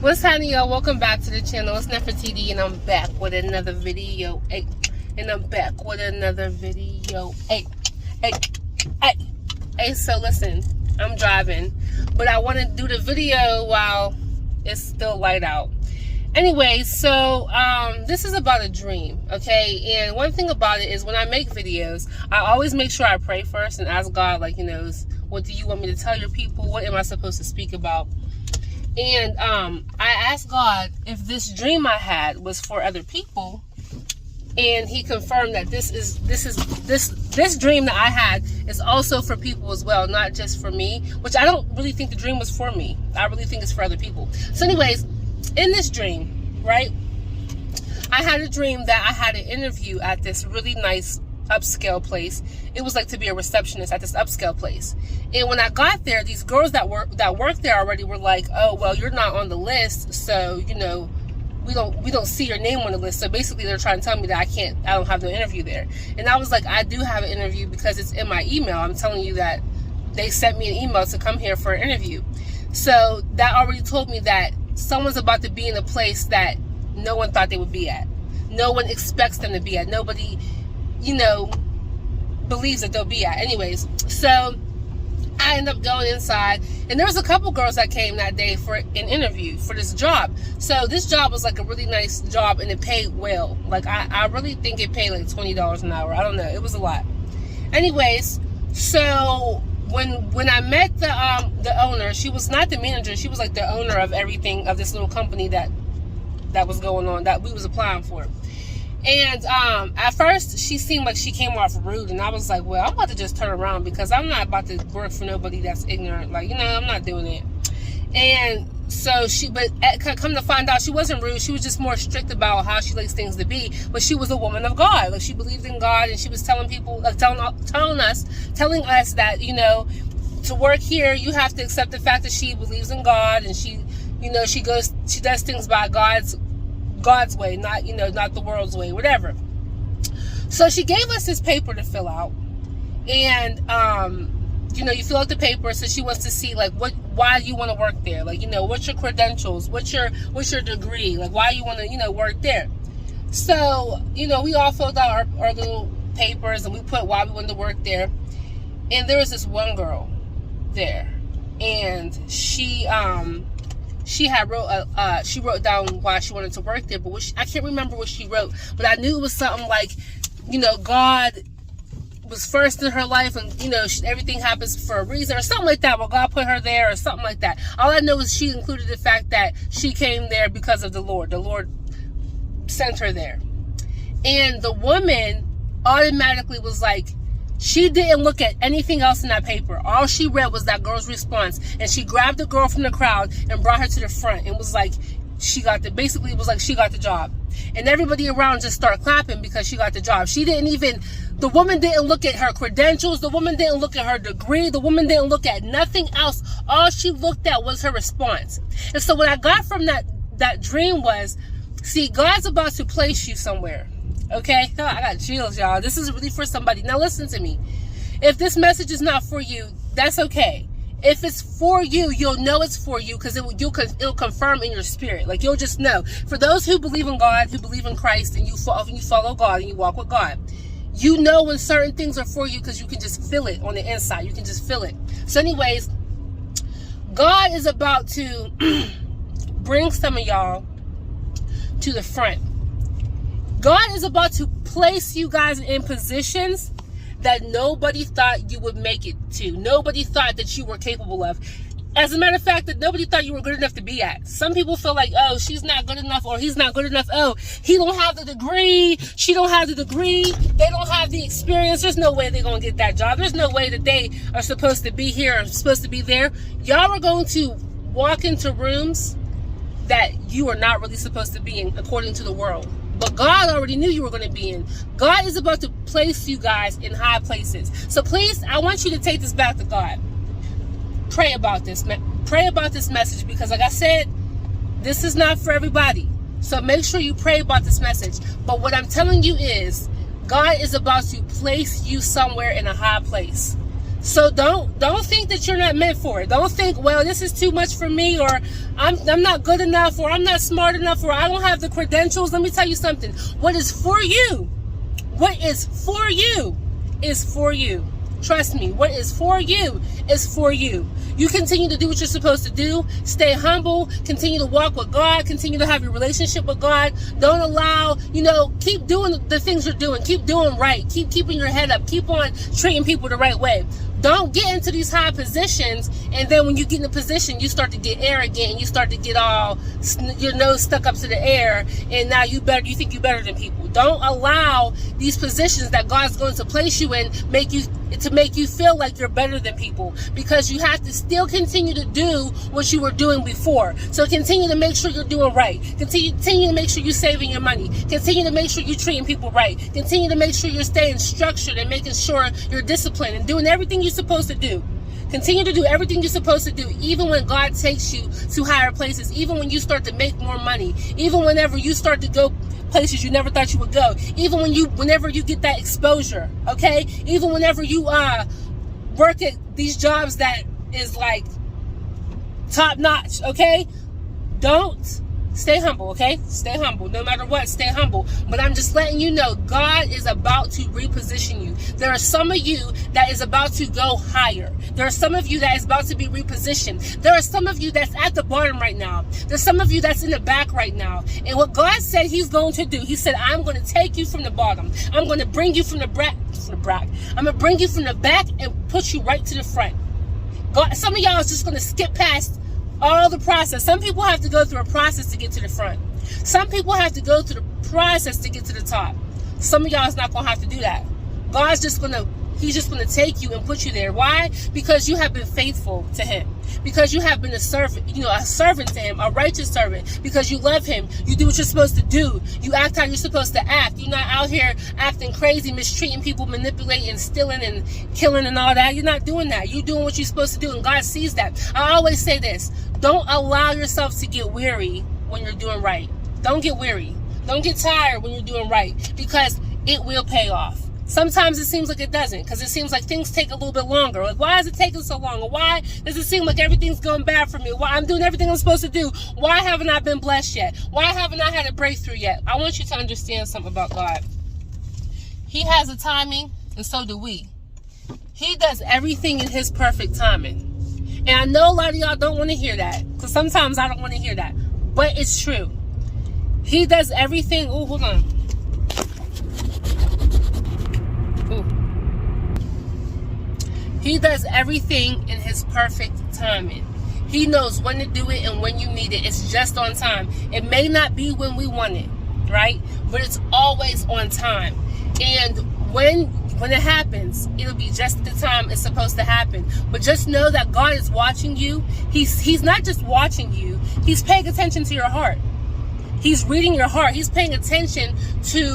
What's happening, y'all? Welcome back to the channel. It's Nefertiti, and I'm back with another video. Hey, so listen, I'm driving, but I want to do the video while it's still light out. Anyway, so this is about a dream, okay? And one thing about it is when I make videos, I always make sure I pray first and ask God, like, what do you want me to tell your people? What am I supposed to speak about? And I asked God if this dream I had was for other people, and He confirmed that this dream that I had is also for people as well, not just for me. Which I don't really think the dream was for me. I really think it's for other people. So, anyways, in this dream, right, I had a dream that I had an interview at this really nice upscale place. It was like to be a receptionist at this upscale place. And when I got there, these girls that work there already were like, oh, well, you're not on the list, so we don't see your name on the list. So basically they're trying to tell me that I don't have no interview there. And I was like, I do have an interview because it's in my email. I'm telling you that they sent me an email to come here for an interview. So that already told me that someone's about to be in a place that no one thought they would be at. No one expects them to be at. Nobody believes that they'll be at. Anyways, so I ended up going inside, and there was a couple girls that came that day for an interview for this job. So this job was like a really nice job, and it paid well. Like I really think it paid like $20 an hour. I don't know, it was a lot. Anyways, so when I met the owner, she was not the manager, she was like the owner of everything, of this little company that was going on, that we was applying for. And at first she seemed like she came off rude, and I was like, well, I'm about to just turn around because I'm not about to work for nobody that's ignorant. Like, I'm not doing it. And so but come to find out, she wasn't rude. She was just more strict about how she likes things to be. But she was a woman of God. Like, she believed in God, and she was telling people, like telling us that, to work here, you have to accept the fact that she believes in God, and she does things by God's way, not the world's way, whatever. So she gave us this paper to fill out, and you fill out the paper. So she wants to see like why you want to work there, like what's your credentials, what's your degree, like why you want to work there. So we all filled out our little papers, and we put why we wanted to work there. And there was this one girl there, and she wrote down why she wanted to work there, but I can't remember what she wrote, but I knew it was something like, God was first in her life, and everything happens for a reason, or something like that, or God put her there, or something like that. All I know is she included the fact that she came there because of the Lord. The Lord sent her there. And the woman automatically was like, she didn't look at anything else in that paper. All she read was that girl's response, and she grabbed the girl from the crowd and brought her to the front, and was like, basically it was like she got the job. And everybody around just started clapping because she got the job. The woman didn't look at her credentials, the woman didn't look at her degree, the woman didn't look at nothing else. All she looked at was her response. And so what I got from that dream was, see, God's about to place you somewhere. Okay, I got chills, y'all. This is really for somebody. Now listen to me. If this message is not for you, that's okay. If it's for you, you'll know it's for you, because it'll confirm in your spirit. Like, you'll just know. For those who believe in God, who believe in Christ, and you follow God and you walk with God, you know when certain things are for you, because you can just feel it on the inside. You can just feel it. So anyways, God is about to bring some of y'all to the front. God is about to place you guys in positions that nobody thought you would make it to. Nobody thought that you were capable of. As a matter of fact, that nobody thought you were good enough to be at. Some people feel like, oh, she's not good enough, or he's not good enough. Oh, he don't have the degree. She don't have the degree. They don't have the experience. There's no way they're going to get that job. There's no way that they are supposed to be here or supposed to be there. Y'all are going to walk into rooms that you are not really supposed to be in, according to the world. But God already knew you were going to be in. God is about to place you guys in high places. So please, I want you to take this back to God. Pray about this. Pray about this message, because like I said, this is not for everybody. So make sure you pray about this message. But what I'm telling you is, God is about to place you somewhere in a high place. So don't think that you're not meant for it. Don't think, well, this is too much for me, or I'm not good enough, or I'm not smart enough, or I don't have the credentials. Let me tell you something. What is for you, what is for you is for you. Trust me, what is for you is for you. You continue to do what you're supposed to do. Stay humble. Continue to walk with God. Continue to have your relationship with God. Don't allow, keep doing the things you're doing. Keep doing right. Keep keeping your head up. Keep on treating people the right way. Don't get into these high positions, and then when you get in a position, you start to get arrogant, and you start to get all your nose stuck up to the air, and now you think you're better than people. Don't allow these positions that God's going to place you in make you feel like you're better than people, because you have to still continue to do what you were doing before. So continue to make sure you're doing right. Continue to make sure you're saving your money. Continue to make sure you're treating people right. Continue to make sure you're staying structured and making sure you're disciplined and doing everything you're supposed to do. Continue to do everything you're supposed to do, even when God takes you to higher places, even when you start to make more money, even whenever you start to go places you never thought you would go, even whenever you get that exposure, okay? Even whenever you work at these jobs that is like top notch, okay? Don't stay humble, okay? Stay humble. No matter what, stay humble. But I'm just letting you know, God is about to reposition you. There are some of you that is about to go higher. There are some of you that is about to be repositioned. There are some of you that's at the bottom right now. There's some of you that's in the back right now. And what God said he's going to do, he said, I'm going to take you from the bottom. I'm going to bring you from the back. I'm going to bring you from the back and put you right to the front. God, some of y'all is just going to skip past all the process. Some people have to go through a process to get to the front. Some people have to go through the process to get to the top. Some of y'all is not going to have to do that. God's just going to, he's just going to take you and put you there. Why? Because you have been faithful to him. Because you have been a servant, a servant to him, a righteous servant. Because you love him. You do what you're supposed to do. You act how you're supposed to act. You're not out here acting crazy, mistreating people, manipulating, stealing, and killing and all that. You're not doing that. You're doing what you're supposed to do, and God sees that. I always say this. Don't allow yourself to get weary when you're doing right. Don't get weary. Don't get tired when you're doing right, because it will pay off. Sometimes it seems like it doesn't, because it seems like things take a little bit longer. Like, why is it taking so long? Or why does it seem like everything's going bad for me? Why I'm doing everything I'm supposed to do? Why haven't I been blessed yet? Why haven't I had a breakthrough yet? I want you to understand something about God. He has a timing, and so do we. He does everything in his perfect timing. And I know a lot of y'all don't want to hear that, because sometimes I don't want to hear that. But it's true. He does everything. Oh, hold on. He does everything in his perfect timing. He knows when to do it and when you need it. It's just on time. It may not be when we want it, right? But it's always on time. And when it happens, it'll be just the time it's supposed to happen. But just know that God is watching you. He's not just watching you. He's paying attention to your heart. He's reading your heart. He's paying attention to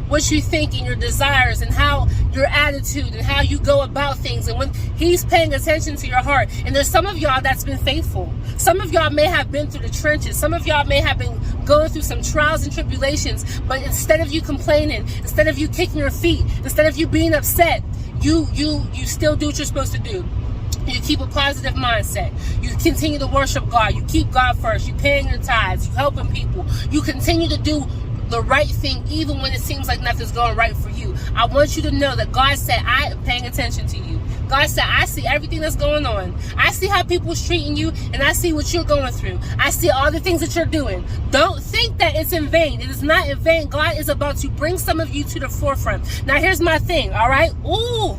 what you think and your desires and how your attitude and how you go about things. And when he's paying attention to your heart, and there's some of y'all that's been faithful. Some of y'all may have been through the trenches. Some of y'all may have been going through some trials and tribulations, but instead of you complaining, instead of you kicking your feet, instead of you being upset, you still do what you're supposed to do. You keep a positive mindset. You continue to worship God. You keep God first. You paying your tithes. You helping people. You continue to do the right thing even when it seems like nothing's going right for you. I want you to know that God said, I am paying attention to you. God said, I see everything that's going on. I see how people's treating you, and I see what you're going through. I see all the things that you're doing. Don't think that it's in vain. It is not in vain. God is about to bring some of you to the forefront. Now, here's my thing, all right? Ooh,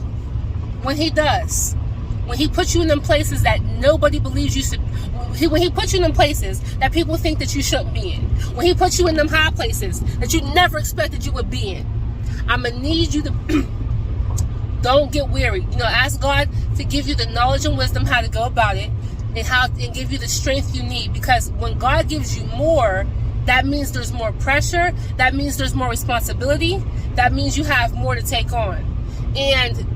when he does, when he puts you in them places that nobody believes you should, when he puts you in them places that people think that you shouldn't be in, when he puts you in them high places that you never expected you would be in, I'm going to need you to don't get weary. Ask God to give you the knowledge and wisdom how to go about it, and give you the strength you need. Because when God gives you more, that means there's more pressure. That means there's more responsibility. That means you have more to take on. And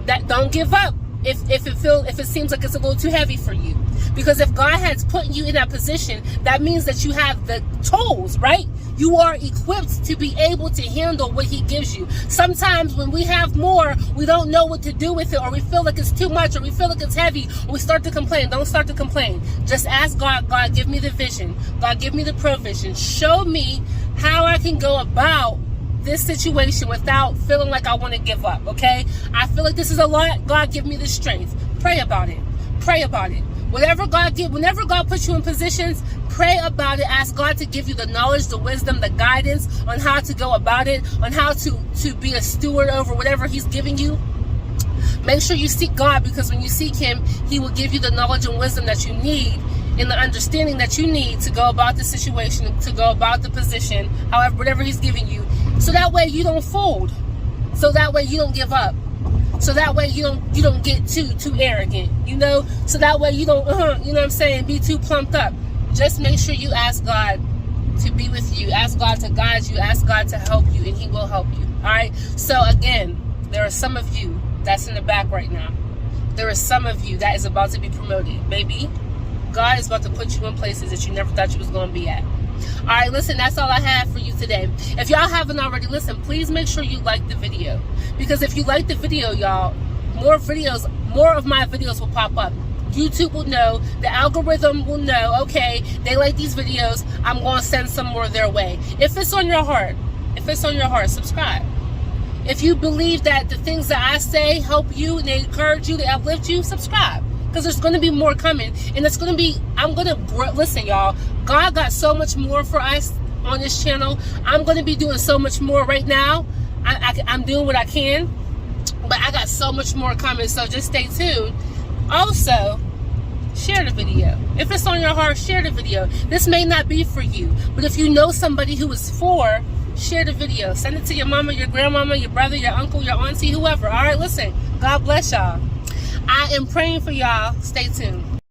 that, don't give up if it seems like it's a little too heavy for you. Because if God has put you in that position, that means that you have the tools, right? You are equipped to be able to handle what he gives you. Sometimes when we have more, we don't know what to do with it, or we feel like it's too much, or we feel like it's heavy, or we start to complain. Don't start to complain. Just ask God, God, give me the vision. God, give me the provision. Show me how I can go about this situation without feeling like I want to give up, okay? I feel like this is a lot. God, give me the strength. Pray about it. Pray about it. Whenever God puts you in positions, pray about it. Ask God to give you the knowledge, the wisdom, the guidance on how to go about it, on how to be a steward over whatever he's giving you. Make sure you seek God, because when you seek him, he will give you the knowledge and wisdom that you need and the understanding that you need to go about the situation, to go about the position, however, whatever he's giving you. So that way you don't fold. So that way you don't give up. So that way you don't get too arrogant, you know? So that way you don't, you know what I'm saying, be too plumped up. Just make sure you ask God to be with you. Ask God to guide you. Ask God to help you, and he will help you. All right? So again, there are some of you that's in the back right now. There are some of you that is about to be promoted. Baby, God is about to put you in places that you never thought you was going to be at. All right, listen, that's all I have for you today. If y'all haven't already, listen, please make sure you like the video. Because if you like the video, y'all, more of my videos will pop up. YouTube will know, the algorithm will know, okay, they like these videos, I'm going to send some more their way. If it's on your heart, subscribe. If you believe that the things that I say help you and they encourage you, they uplift you, subscribe. Because there's going to be more coming. And it's going to be, listen, y'all, God got so much more for us on this channel. I'm going to be doing so much more right now. I'm doing what I can. But I got so much more coming. So just stay tuned. Also, share the video. If it's on your heart, share the video. This may not be for you. But if you know somebody who is for, share the video. Send it to your mama, your grandmama, your brother, your uncle, your auntie, whoever. All right, listen. God bless y'all. I am praying for y'all. Stay tuned.